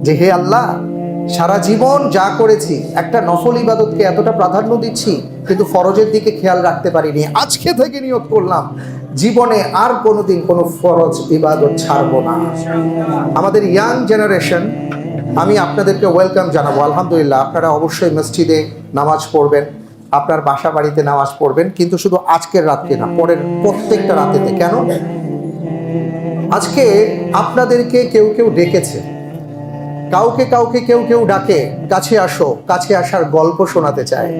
যে হে আল্লাহ, সারা জীবন যা করেছি একটা নফল ইবাদতকে এতটা প্রাধান্য দিচ্ছি, কিন্তু ফরজের দিকে খেয়াল রাখতে পারিনি। আজকে থেকে নিয়ত করলাম জীবনে আর কোনোদিন কোনো ফরজ ইবাদত ছাড়বো না। আমাদের ইয়াং জেনারেশন, আমি আপনাদেরকে ওয়েলকাম জানাবো। আলহামদুলিল্লাহ, আপনারা অবশ্যই মসজিদে নামাজ পড়বেন, আপনার বাসা বাড়িতে নামাজ পড়বেন, কিন্তু শুধু আজকের রাতকে না, পরের প্রত্যেকটা রাতেতে। কেন? আজকে আপনাদেরকে কেউ কেউ ডেকেছে, কাউকে কেউ ডাকে, কাছে আসো, কাছে আসার গল্প শোনাতে চায়।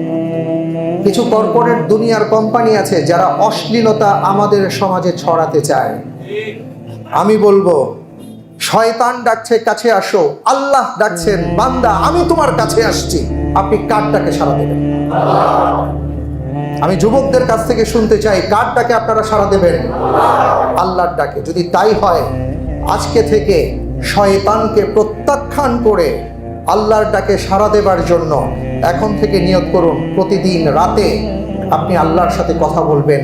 কিছু কর্পোরেট দুনিয়ার কোম্পানি আছে যারা অশ্লীলতা আমাদের সমাজে ছড়াতে চায়। আমি বলবো, শয়তান ডাকছে কাছে আসো, আল্লাহ ডাকছেন বান্দা আমি তোমার কাছে আসছি, আপনি কার ডাকে সাড়া দেবেন? আমি যুবকদের কাছ থেকে শুনতে চাই, কার ডাকে আপনারা সাড়া দেবেন? আল্লাহর ডাকে। যদি তাই হয়, আজকে থেকে শয়তানকে প্রত্যাখ্যান করে আল্লাহর ডাকে সাড়া দেবার জন্য এখন থেকে নিয়ত করুন, প্রতিদিন রাতে আপনি আল্লাহর সাথে কথা বলবেন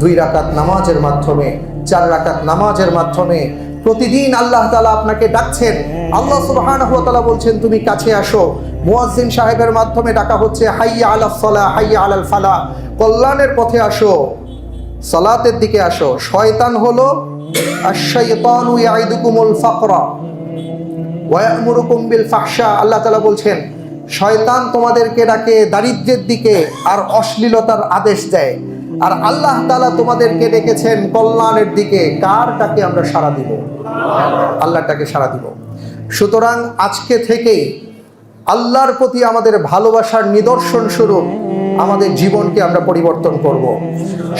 2 রাকাত নামাজের মাধ্যমে, 4 রাকাত নামাজের মাধ্যমে। প্রতিদিন আল্লাহ তাআলা আপনাকে ডাকছেন। আল্লাহ সুবহানাহু ওয়া তাআলা বলছেন তুমি কাছে আসো। মুয়াজ্জিন সাহেবের মাধ্যমে ডাকা হচ্ছে হাইয়া আলাস সালাহ, হাইয়া আলাল ফালাহ, কল্যাণের পথে আসো, সালাতের দিকে আসো। শয়তান হলো আশ-শাইতানু ইয়াইদুকুমুল ফাকরা ওয়া ইয়া'মুরুকুম বিল ফাহশা। আল্লাহ তাআলা বলছেন শয়তান তোমাদেরকে ডাকে দারিদ্র্যের দিকে আর অশ্লীলতার আদেশ দেয়, আর আল্লাহ তাআলা তোমাদেরকে ডেকেছেন কল্যাণের দিকে। কার ডাকে আমরা সাড়া দিব? আল্লাহর ডাকে সাড়া দিব। সুতরাং আজকে থেকেই আল্লাহর প্রতি আমাদের ভালোবাসার নিদর্শন স্বরূপ আমাদের জীবনকে আমরা পরিবর্তন করব।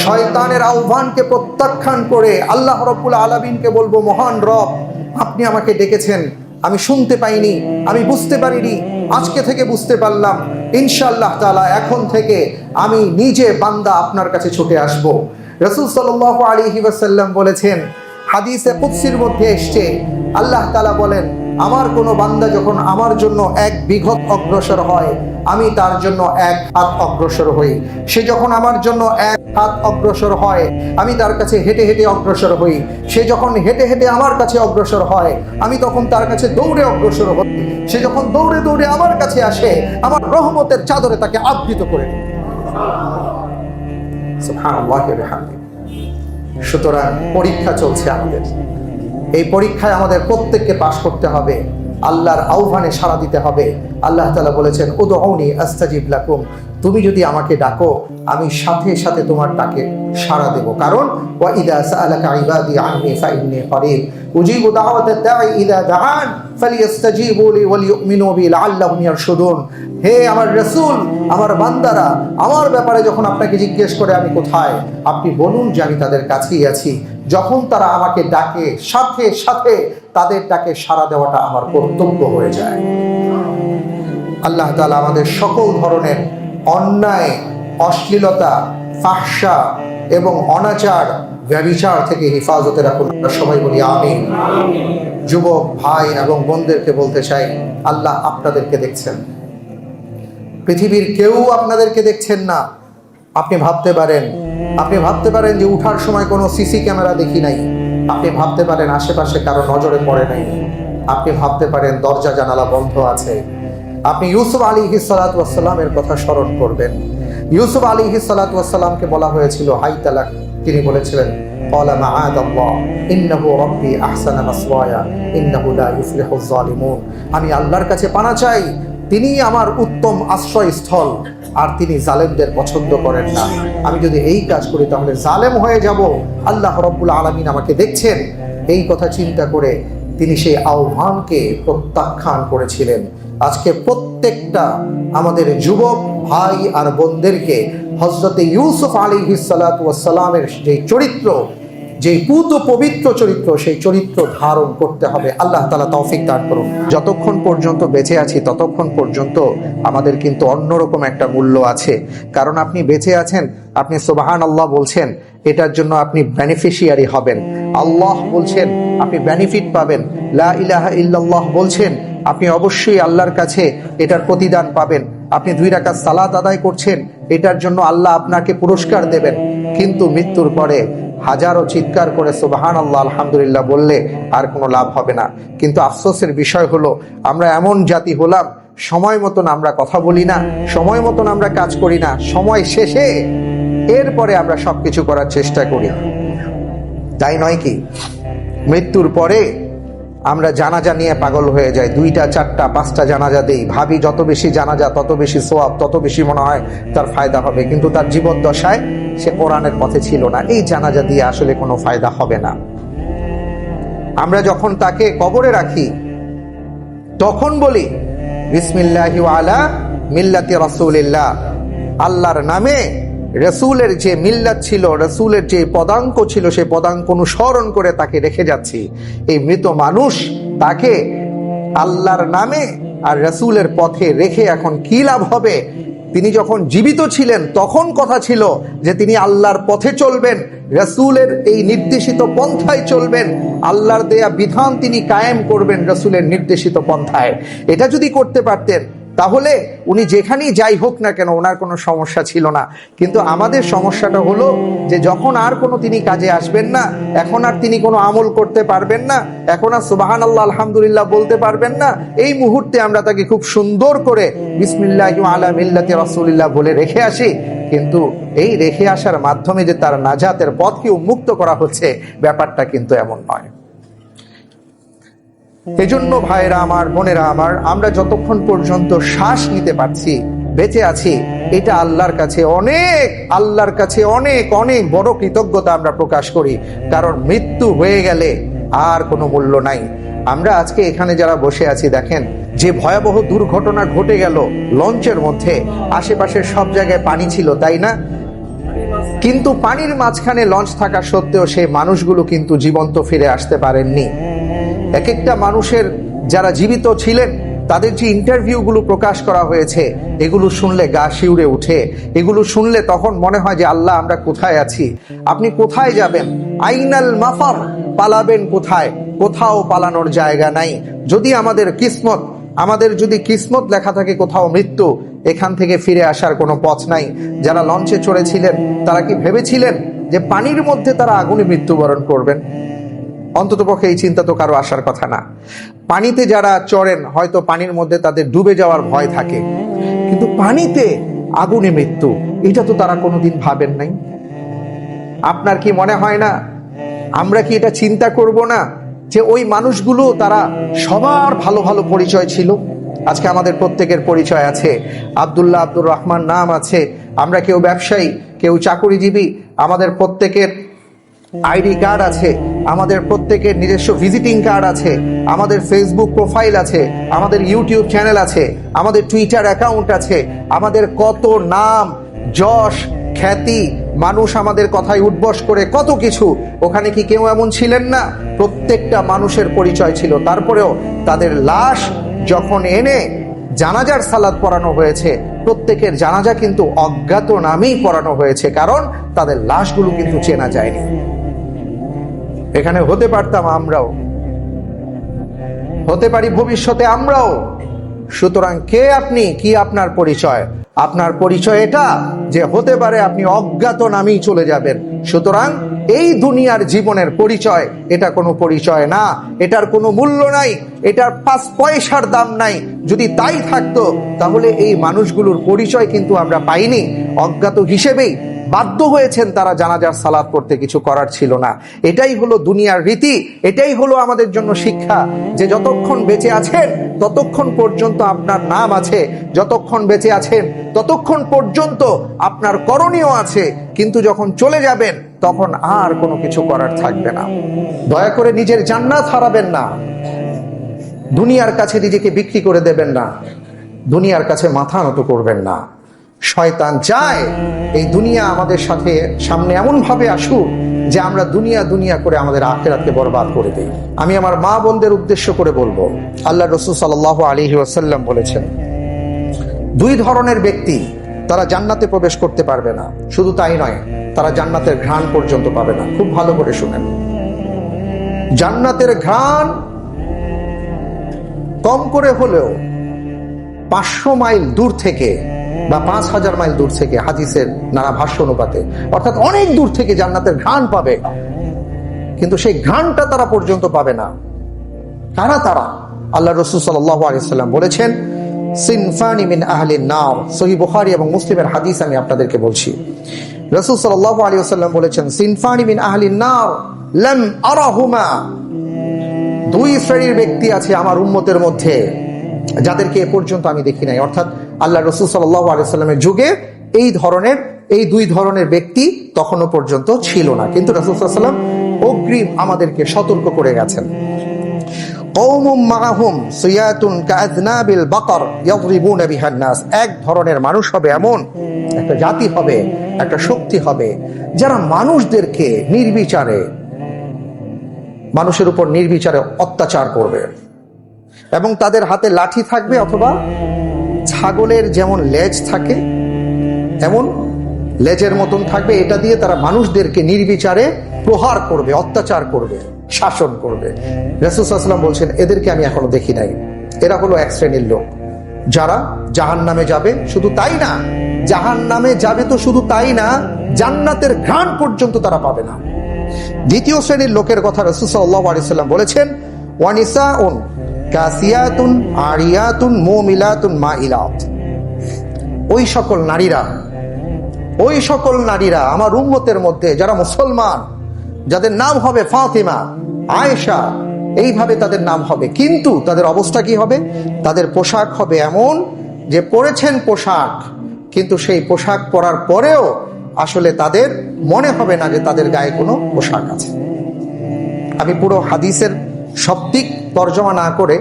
শয়তানের আহ্বানকে প্রত্যাখ্যান করে আল্লাহ রাব্বুল আলামিনকে বলবো, মহান রব আপনি আমাকে ডেকেছেন, আমি শুনতে পাইনি, আমি বুঝতে পারিনি, আজকে থেকে বুঝতে পারলাম। ইনশাআল্লাহ তাআলা এখন থেকে আমি নিজে বান্দা আপনার কাছে ছুটে আসব। রাসূল সাল্লাল্লাহু আলাইহি ওয়াসাল্লাম বলেছেন, হাদিসে কুদসির মধ্যে এসেছে, আল্লাহ তাআলা বলেন আমার কোনো বান্দা যখন আমার জন্য 1 বিঘত অগ্রসর হয়, আমি তার জন্য 1 হাত অগ্রসর হই। সে যখন আমার জন্য 1 হাত অগ্রসর হয়, আমি তার কাছে হেঁটে হেঁটে অগ্রসর হই। সে যখন হেঁটে হেঁটে আমার কাছে অগ্রসর হয়, আমি তখন তার কাছে দৌড়ে অগ্রসর হই। সে যখন দৌড়ে দৌড়ে আমার কাছে আসে, আমার রহমতের চাদরে তাকে আবৃত করে দিই। সুবহানাল্লাহি ওয়া বিহামদিহি। সুতরাং পরীক্ষা চলছে আমাদের, এই পরীক্ষায় আমাদের প্রত্যেককে পাশ করতে হবে, আল্লাহর আহ্বানে সাড়া দিতে হবে। আল্লাহ তাআলা বলেছেন উদউনি আস্তাজিব লাকুম, তুমি যদি আমাকে ডাকো আমি সাথে সাথে তোমার ডাকে সাড়া দেব। কারণ ওয়া ইযা সাআলাকা ইবাদি আন্নী ফাইন্নী করিব উজিবু দাওয়াতাদ দাঈ ইযা দাআন ফালিয়াস্তাজিবু লি ওয়া লিউমিনু বি লাআল্লাহুম ইয়ারশুদুন। হে আমার রাসূল, আমার বান্দারা আমার ব্যাপারে যখন আপনাকে জিজ্ঞেস করে আমি কোথায়, আপনি বলুন যে আমি তাদের কাছেই আছি। যখন তারা আমাকে ডাকে, সাথে সাথে তাদের ডাকে সাড়া দেওয়াটা আমার কর্তব্য হয়ে যায়। আল্লাহ তাআলা আমাদের সকল ধরনের অন্যায়, অশ্লীলতা, ফাহশা এবং অনাচার, ব্যভিচার থেকে হেফাজতে রাখুন। আমরা সবাই বলি আমিন। যুবক ভাই এবং বোনদেরকে বলতে চাই, আল্লাহ আপনাদেরকে দেখছেন, পৃথিবীর কেউ আপনাদেরকে দেখছেন না। আপনি ভাবতে পারেন যে উঠার সময় কোনো সিসি ক্যামেরা দেখি নাই, আপনি ভাবতে পারেন আশেপাশে কারো নজরে পড়ে নাই, আপনি ভাবতে পারেন দরজা জানালা বন্ধ আছে। আপনি ইউসুফ আলাইহিস সালাতু ওয়াস সালামের কথা স্মরণ করবেন। ইউসুফ আলাইহিস সালাতু ওয়াস সালামকে বলা হয়েছিল হাই তালাক, তিনি বলেছিলেন ক্বালা মাআদাল্লাহ ইন্নাহু রাব্বি আহসানা মাসওয়ায়া ইন্নাহু লা ইফলিহুজ জালিমুন। আমি আল্লাহর কাছে পানা চাই, তিনি আমার উত্তম আশ্রয়স্থল, আর তিনি জালেমদের পছন্দ করেন না। আমি যদি এই কাজ করি তাহলে জালেম হয়ে যাব। আল্লাহ রাব্বুল আলামিন আমাকে দেখছেন। এই কথা চিন্তা করে তিনি সেই আহ্বানকে প্রত্যাখ্যান করেছিলেন। আজকে প্রত্যেকটা আমাদের যুবক ভাই আর বোনদেরকে হযরতে ইউসুফ আলাইহিস সালাতু ওয়াস সালামের যে চরিত্র, যে পুত পবিত্র চরিত্র, সেই চরিত্র ধারণ করতে হবে। আল্লাহ তাআলা তৌফিক দান করুন। যতক্ষণ পর্যন্ত বেঁচে আছি ততক্ষণ পর্যন্ত আমাদের কিন্তু অন্যরকম একটা মূল্য আছে। কারণ আপনি বেঁচে আছেন, আপনি সুবহানাল্লাহ বলছেন, এটার জন্য আপনি বেনিফিশিয়ারি হবেন। আল্লাহ বলছেন আপনি বেনিফিট পাবেন। লা ইলাহা ইল্লাল্লাহ বলছেন আপনি অবশ্যই আল্লাহর কাছে এটার প্রতিদান পাবেন। আপনি 2 রাকাত সালাত আদায় করছেন, এটার জন্য আল্লাহ আপনাকে পুরস্কার দেবেন। কিন্তু মৃত্যুর পরে হাজারো চিৎকার করে সুবহানাল্লাহ আলহামদুলিল্লাহ বললে আর কোনো লাভ হবে না। কিন্তু আফসোসের বিষয় হলো আমরা এমন জাতি হলাম, সময় মতন আমরা কথা বলি না, সময় মতন আমরা কাজ করি না, সময় শেষে এরপরে আমরা সবকিছু করার চেষ্টা করি, তাই নয় কি? মৃত্যুর পরে আমরা জানাজা নিয়ে পাগল হয়ে যাই, 2টা 4টা 5টা জানাজা দেই, ভাবি যত বেশি জানাজা তত বেশি সওয়াব, তত বেশি মনে হয় তার ফায়দা হবে, কিন্তু তার জীবদ্দশায় সে কোরআনের পথে ছিল না। এই জানাজা দিয়ে আসলে কোনো ফায়দা হবে না। আমরা যখন তাকে কবরে রাখি তখন বলি বিসমিল্লাহি ওয়া আলা মিল্লাতি রাসূলিল্লাহ, আল্লাহর নামে রসুলের যে মিল্লাত ছিল, রসুলের যে পদাঙ্ক ছিল, সেই পদাঙ্ক অনুসরণ করে তাকে রেখে যাচ্ছি। এই মৃত মানুষ তাকে আল্লাহর নামে আর রসুলের পথে রেখে এখন কি লাভ হবে? তিনি যখন জীবিত ছিলেন তখন কথা ছিল যে তিনি আল্লাহর পথে চলবেন, রসুলের এই নির্দেশিত পন্থায় চলবেন, আল্লাহর দেয়া বিধান তিনি কায়েম করবেন রসুলের নির্দেশিত পন্থায়। এটা যদি করতে পারতেন তাহলে উনি যেখানেই যাই হোক না কেন ওনার কোনো সমস্যা ছিল না। কিন্তু আমাদের সমস্যাটা হলো যে যখন আর কোনো তিনি কাজে আসবেন না, এখন আর তিনি কোনো আমল করতে পারবেন না, এখন আর সুবহানাল্লাহ আলহামদুলিল্লাহ বলতে পারবেন না, এই মুহূর্তে আমরা তাকে খুব সুন্দর করে বিসমিল্লাহি আলা মিল্লাতি রাসূলিল্লাহ বলে রেখে আসি। কিন্তু এই রেখে আসার মাধ্যমে যে তার নাজাতের পথকে উন্মুক্ত করা হচ্ছে, ব্যাপারটা কিন্তু এমন নয়। এজন্য ভাইরা আমার, বোনেরা আমার, আমরা যতক্ষণ পর্যন্ত শ্বাস নিতে পারছি, বেঁচে আছি, এটা আল্লাহর কাছে অনেক অনেক বড় কৃতজ্ঞতা আমরা প্রকাশ করি। কারণ মৃত্যু হয়ে গেলে আর কোনো মূল্য নাই। আমরা আজকে এখানে যারা বসে আছি, দেখেন যে ভয়াবহ দুর্ঘটনা ঘটে গেল লঞ্চের মধ্যে, আশেপাশের সব জায়গায় পানি ছিল, তাই না? কিন্তু পানির মাঝখানে লঞ্চ থাকা সত্ত্বেও সেই মানুষগুলো কিন্তু জীবন্ত ফিরে আসতে পারেননি। এক একটা মানুষের যারা জীবিত ছিলেন তাদের যে ইন্টারভিউগুলো প্রকাশ করা হয়েছে, এগুলো শুনলে গা শিউরে উঠে। এগুলো শুনলে তখন মনে হয় যে আল্লাহ, আমরা কোথায় আছি? আপনি কোথায় যাবেন? আইনাল মাফার, পালাবেন কোথায়? কোথাও পালানোর জায়গা নাই। যদি আমাদের যদি কিসমত লেখা থাকে কোথাও মৃত্যু, এখান থেকে ফিরে আসার কোনো পথ নাই। যারা লঞ্চে চড়েছিলেন তারা কি ভেবেছিলেন যে পানির মধ্যে তারা আগুনে মৃত্যুবরণ করবেন? অন্ততপক্ষে এই চিন্তা তো কারো আসার কথা না। পানিতে যারা চড়েন হয়তো পানির মধ্যে তাদের ডুবে যাওয়ার ভয় থাকে, কিন্তু পানিতে আগুনে মৃত্যু, এটা তো তারা কোনোদিন ভাবেন নাই। আপনার কি মনে হয় না, আমরা কি এটা চিন্তা করব না যে ওই মানুষগুলো তারা সবার ভালো ভালো পরিচয় ছিল? আজকে আমাদের প্রত্যেকের পরিচয় আছে, আব্দুল্লাহ, আব্দুর রহমান নাম আছে, আমরা কেউ ব্যবসায়ী, কেউ চাকুরিজীবী, আমাদের প্রত্যেকের আইডি কার্ড আছে, আমাদের প্রত্যেকের নিজস্ব ভিজিটিং কার্ড আছে, আমাদের ফেসবুক প্রোফাইল আছে, আমাদের ইউটিউব চ্যানেল আছে, আমাদের টুইটার অ্যাকাউন্ট আছে, আমাদের কত নাম, যশ, খ্যাতি, মানুষ আমাদের কথায় উঠবস করে কত কিছু। ওখানে কি কেউ এমন ছিলেন না? প্রত্যেকটা মানুষের পরিচয় ছিল। তারপরেও তাদের লাশ যখন এনে জানাজার সালাত পড়ানো হয়েছে, প্রত্যেকের জানাজা কিন্তু অজ্ঞাত নামেই পড়ানো হয়েছে, কারণ তাদের লাশগুলো কিন্তু চেনা যায়নি। এখানে হতে পারতাম আমরাও, হতে পারি ভবিষ্যতে আমরাও। সুতরাং কে আপনি, কি আপনার পরিচয়? আপনার পরিচয় এটা যে হতে পারে আপনি অজ্ঞাত নামেই চলে যাবেন। সুতরাং এই দুনিয়ার জীবনের পরিচয় এটা কোনো পরিচয় না, এটার কোনো মূল্য নাই, এটার 5 পয়সার দাম নাই। যদি তাই থাকতো তাহলে এই মানুষগুলোর পরিচয় কিন্তু আমরা পাইনি। অজ্ঞাত হিসেবেই বাধ্য হয়েছেন তারা জানাজার সালাত পড়তে, কিছু করার ছিল না। এটাই হলো দুনিয়ার রীতি, এটাই হলো আমাদের জন্য শিক্ষা যে যতক্ষণ বেঁচে আছেন ততক্ষণ পর্যন্ত আপনার নাম আছে, যতক্ষণ বেঁচে আছেন ততক্ষণ পর্যন্ত আপনার করণীয় আছে, কিন্তু যখন চলে যাবেন তখন আর কোনো কিছু করার থাকবে না। দয়া করে নিজের জান্নাত হারাবেন না, দুনিয়ার কাছে নিজেকে বিক্রি করে দেবেন না, দুনিয়ার কাছে মাথা নত করবেন না। শয়তান চায় এই দুনিয়া আমাদের সাথে সামনে এমন ভাবে আসুক যে আমরা দুনিয়া দুনিয়া করে আমাদের আখিরাতকে বরবাদ করে দেই। আমি আমার মা বোনদের উদ্দেশ্য করে বলবো, আল্লাহ রাসূল সাল্লাল্লাহু আলাইহি ওয়াসাল্লাম বলেছেন 2 ধরনের ব্যক্তি তারা জান্নাতে প্রবেশ করতে পারবে না। শুধু তাই নয়, তারা জান্নাতের ঘ্রাণ পর্যন্ত পাবে না। খুব ভালো করে শুনেন, জান্নাতের ঘ্রাণ কম করে হলেও 500 মাইল দূর থেকে বা 5000 মাইল দূর থেকে, হাদিসের নানা ভাষ্য অনুপাতে, অর্থাৎ অনেক দূর থেকে জান্নাতের ঘ্রাণ পাবে, কিন্তু সেই ঘ্রাণটা তারা পর্যন্ত পাবে না। তারা আল্লাহ রাসূল সাল্লাল্লাহু আলাইহি ওয়াসাল্লাম বলেছেন, সিনফানি মিন আহলিন নার। সহিহ বুখারী এবং মুসলিমের হাদিস আমি আপনাদেরকে বলছি। রাসূল সাল্লাল্লাহু আলাইহি ওয়াসাল্লাম বলেছেন, সিনফানি মিন আহলিন নার লাম আরাহুমা। দুই শ্রেণীর ব্যক্তি আছে আমার উম্মতের মধ্যে যাদেরকে এ পর্যন্ত আমি দেখি নাই। অর্থাৎ আল্লাহ রাসূল সাল্লাল্লাহু আলাইহি ওয়াসাল্লামের যুগে এই দুই ধরনের ব্যক্তি তখনও পর্যন্ত ছিল না, কিন্তু রাসূল সাল্লাল্লাহু আলাইহি ওয়াসাল্লাম অগ্রিম আমাদেরকে সতর্ক করে গেছেন। কওমুম মাআহুম সিয়াতুন কাআযনাবিল বাকর ইয়াদরিবুনা বিহান নাস। এক ধরনের মানুষ হবে, এমন একটা জাতি হবে, একটা শক্তি হবে, যারা মানুষদেরকে মানুষের উপর নির্বিচারে অত্যাচার করবে, এবং তাদের হাতে লাঠি থাকবে, অথবা ছাগলের যেমন লেজ থাকে এমন লেজের মতন থাকবে। এটা দিয়ে তারা মানুষদেরকে নির্বিচারে প্রহার করবে, অত্যাচার করবে, শাসন করবে। রাসূল সাল্লাল্লাহু আলাইহি ওয়াসাল্লাম বলছেন, এদেরকে আমি এখনো দেখি নাই। এরা হলো এক শ্রেণীর লোক যারা জাহান্নামে যাবে। শুধু তাই না, জাহান্নামে যাবে তো শুধু তাই না, জান্নাতের ঘ্রাণ পর্যন্ত তারা পাবে না। দ্বিতীয় শ্রেণীর লোকের কথা রাসূল সাল্লাল্লাহু আলাইহি ওয়াসাল্লাম বলেছেন, ওয়ানিসাউন কাসিয়াতুন আরিয়াতুন মুমিলাতুন মাইলাত। ওই সকল নারীরা আমার উম্মতের মধ্যে যারা মুসলমান, যাদের নাম হবে ফাতিমা, আয়েশা, এইভাবে তাদের নাম হবে, কিন্তু তাদের অবস্থা কি হবে? তাদের পোশাক হবে এমন যে পরেছেন পোশাক, কিন্তু সেই পোশাক পরার পরেও আসলে তাদের মনে হবে না যে তাদের গায়ে কোনো পোশাক আছে। আমি পুরো হাদিসের শব্দিক তর্জমা না করে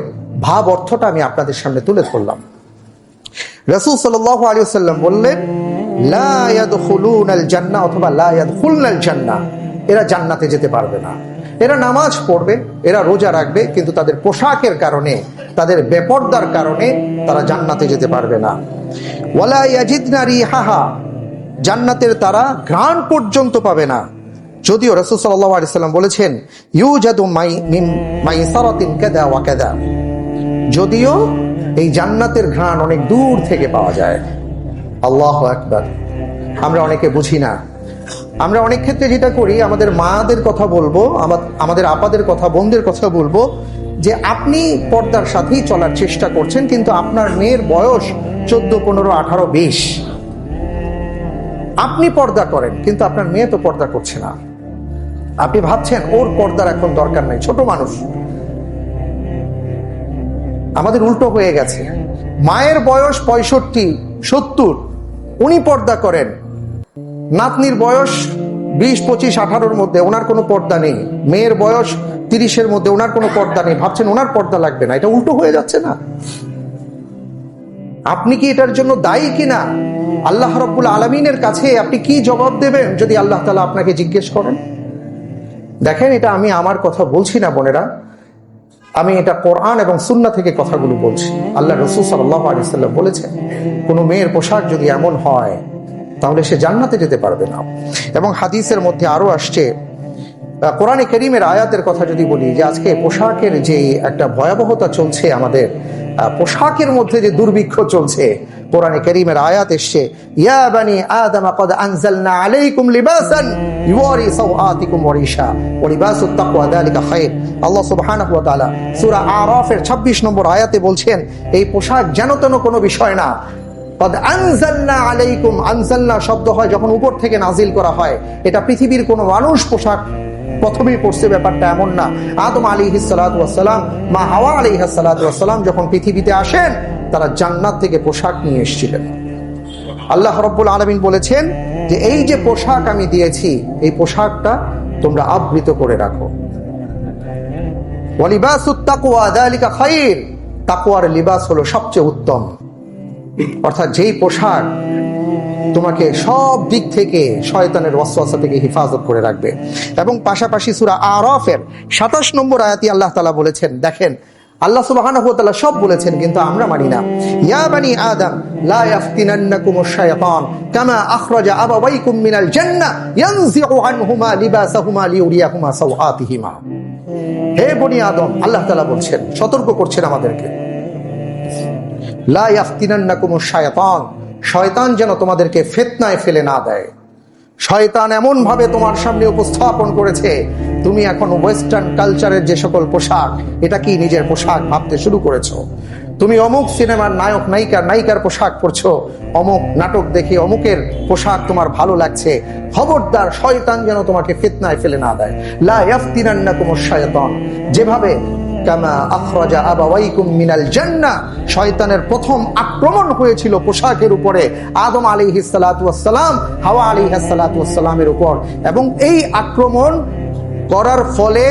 ভাব অর্থটা আমি আপনাদের সামনে তুলে ধরলাম। রাসূল সাল্লাল্লাহু আলাইহি ওয়াসাল্লাম বললেন, লা ইয়াদখুলুনাল জান্নাহ অথবা লা ইয়াদখুলনাল জান্নাহ। এরা জান্নাতে যেতে পারবে না। এরা নামাজ পড়বে, এরা রোজা রাখবে, কিন্তু তাদের পোশাকের কারণে, তাদের বেপরদার কারণে তারা জান্নাতে যেতে পারবে না। ওয়ালা ইয়াজিদনা রিহাহা। জান্নাতের তারা ঘ্রাণ পর্যন্ত পাবে না। যদিও রাসূল সাল্লাল্লাহু আলাইহি ওয়াসাল্লাম বলেছেন, ইউজাদু মিন মাইসারাতিন কাযা ওয়া কাযা। যদিও এই জান্নাতের ঘ্রাণ অনেক দূর থেকে পাওয়া যায়। আল্লাহু আকবার। আমরা অনেকে বুঝি না। আমরা অনেক ক্ষেত্রে যেটা করি, আমাদের মাদের কথা বলবো, আমাদের আপাদের কথা, বোনদের কথা বলবো, যে আপনি পর্দার সাথেই চলার চেষ্টা করছেন, কিন্তু আপনার মেয়ের বয়স 14, 15, 18, 20। আপনি পর্দা করেন, কিন্তু আপনার মেয়ে তো পর্দা করছে না। আপনি ভাবছেন ওর পর্দার এখন দরকার নেই, ছোট মানুষ। আমাদের উল্টো হয়ে গেছে। মায়ের বয়স 65, 70, উনি পর্দা করেন। নাতনির বয়স 20, 25, 18-র মধ্যে, ওনার কোনো পর্দা নেই। মেয়ের বয়স 30-এর মধ্যে, ওনার কোনো পর্দা নেই। ভাবছেন ওনার পর্দা লাগবে না। এটা উল্টো হয়ে যাচ্ছে না? আপনি কি এটার জন্য দায়ী কিনা? আল্লাহ রাব্বুল আলামিনের কাছে আপনি কি জবাব দেবেন যদি আল্লাহ তাআলা আপনাকে জিজ্ঞেস করেন? দেখেন, এটা আমি আমার কথা বলছি না বোনেরা, আমি এটা কোরআন এবং সুন্নাহ থেকে কথাগুলো বলছি। আল্লাহ রাসূল সাল্লাল্লাহু আলাইহি ওয়াসাল্লাম বলেছেন, কোনো মেয়ের পোশাক যদি এমন হয় তাহলে সে জান্নাতে যেতে পারবে না। এবং হাদিসের মধ্যে আরো আসছে, কোরআনে কারীমের আয়াতের কথা যদি বলি, যে আজকে পোশাকের যে একটা ভয়াবহতা চলছে, আমাদের পোশাকের মধ্যে যে দুর্ভিক্ষ চলছে, কোরআনে কারীমের আয়াত এসছে, ইয়া বানি আদম ক্বাদ আনজালনা আলাইকুম লিবাসান ইউরি সাওআতিকুম ওয়া রিশা ওয়া লিবাসুত তাকওয়া যালিকা খায়র। আল্লাহ সুবহানাহু ওয়া তাআলা সূরা আরাফের 26 নম্বর আয়াতে বলছেন, এই পোশাক যেন তেন কোনো বিষয় না। ক্বাদ আনজালনা আলাইকুম, আনজালনা শব্দ হয় যখন উপর থেকে নাজিল করা হয়। এটা পৃথিবীর কোনো মানুষ পোশাক প্রথমেই পড়ছে, ব্যাপারটা এমন না। আদম আলাইহিস সালাতু ওয়াস সালাম, মা হাওয়া আলাইহিস সালাতু ওয়াস সালাম যখন পৃথিবীতে আসেন, তারা জান্নাত থেকে পোশাক নিয়ে এসেছিলেন। আল্লাহ রাব্বুল আলামিন বলেছেন যে এই যে পোশাক আমি দিয়েছি, এই পোশাকটা তোমরা আবৃত করে রাখো। ওয়া লিবাসুত তাকওয়া যালিকা খায়র। তাকওয়ার লিবাস হলো সবচেয়ে উত্তম। অর্থাৎ যেই পোশাক তোমাকে সব দিক থেকে শয়তানের ওয়াসওয়াসা থেকে হিফাজত করে রাখবে। এবং পাশাপাশি সূরা আরাফের 27 নম্বর আয়াতে আল্লাহ তাআলা বলেছেন, দেখেন আল্লাহ সুবহানাহু ওয়া তাআলা সব বলেছেন, কিন্তু আমরা মানি না। ইয়া বানি আদম লা ইয়াফতিনান্নাকুমুশ শাইতান কামা আখরাজা আবাওয়াইকুম মিনাল জান্নাহ ইয়ানজিউ আনহুমা লিবাসাহুমা লিউরিয়াহুমা সাওআতিহিমা। হে বনি আদম, আল্লাহ তাআলা বলছেন, সতর্ক করছেন আমাদেরকে, লা ইয়াফতিনান্নাকুমুশ শাইতান, শয়তান যেন তোমাদেরকে ফিতনায় ফেলে না দেয়। শয়তান এমন ভাবে তোমার সামনে উপস্থাপন করেছে, তুমি এখন ওয়েস্টার্ন কালচারের যে সকল পোশাক, এটা কি নিজের পোশাক ভাবতে শুরু করেছো। তুমি অমুক সিনেমার নায়ক নায়িকার পোশাক পরছো, অমুক নাটক দেখে অমুকের পোশাক তোমার ভালো লাগছে। খবরদার, শয়তান যেন তোমাকে ফিতনায় ফেলে না দেয়। লা ইয়াফতিনান্নাকুমুশ শায়তান, যেভাবে কামা আখরাজা আবাওয়াইকুম মিনাল জান্নাহ, শয়তানের প্রথম আক্রমণ হয়েছিল পোশাকের উপরে, আদম আলাইহিস সালাতু ওয়াস সালাম, হাওয়া আলাইহিস সালাতু ওয়াস সালামের উপর। এবং এই আক্রমণ করার ফলে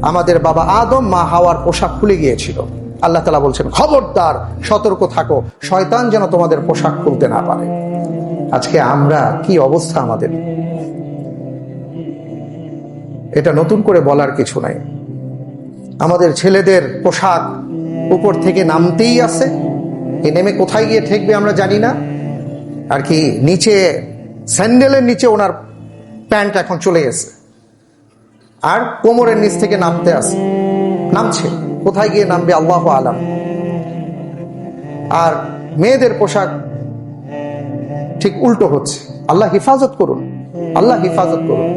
আমাদের বাবা আদম মা হাওয়ার পোশাক খুলে গিয়েছিল। আল্লাহ তাআলা বলছেন, খবরদার, সতর্ক থাকো, শয়তান যেন তোমাদের পোশাক খুলতে না পারে। আজকে আমরা কি অবস্থা আমাদের, এটা নতুন করে বলার কিছু নাই। আমাদের ছেলেদের পোশাক উপর থেকে নামতেই আছে, এ নেমে কোথায় গিয়ে ঠেকবে আমরা জানি না। আর কি নিচে স্যান্ডেলের নিচে ওনার প্যান্ট এখন চলে গেছে, আর কোমরের নিচ থেকে নামছে, কোথায় গিয়ে নামবে আল্লাহু আলাম। আর মেয়েদের পোশাক ঠিক উল্টো হচ্ছে। আল্লাহ হেফাজত করুন, আল্লাহ হেফাজত করুন।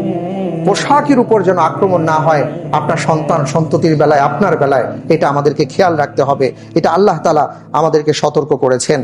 পোশাকের উপর যেন আক্রমণ না হয় আপনার সন্তান সন্ততির বেলায়, আপনার বেলায়, এটা আমাদেরকে খেয়াল রাখতে হবে। এটা আল্লাহ তাআলা আমাদেরকে সতর্ক করেছেন।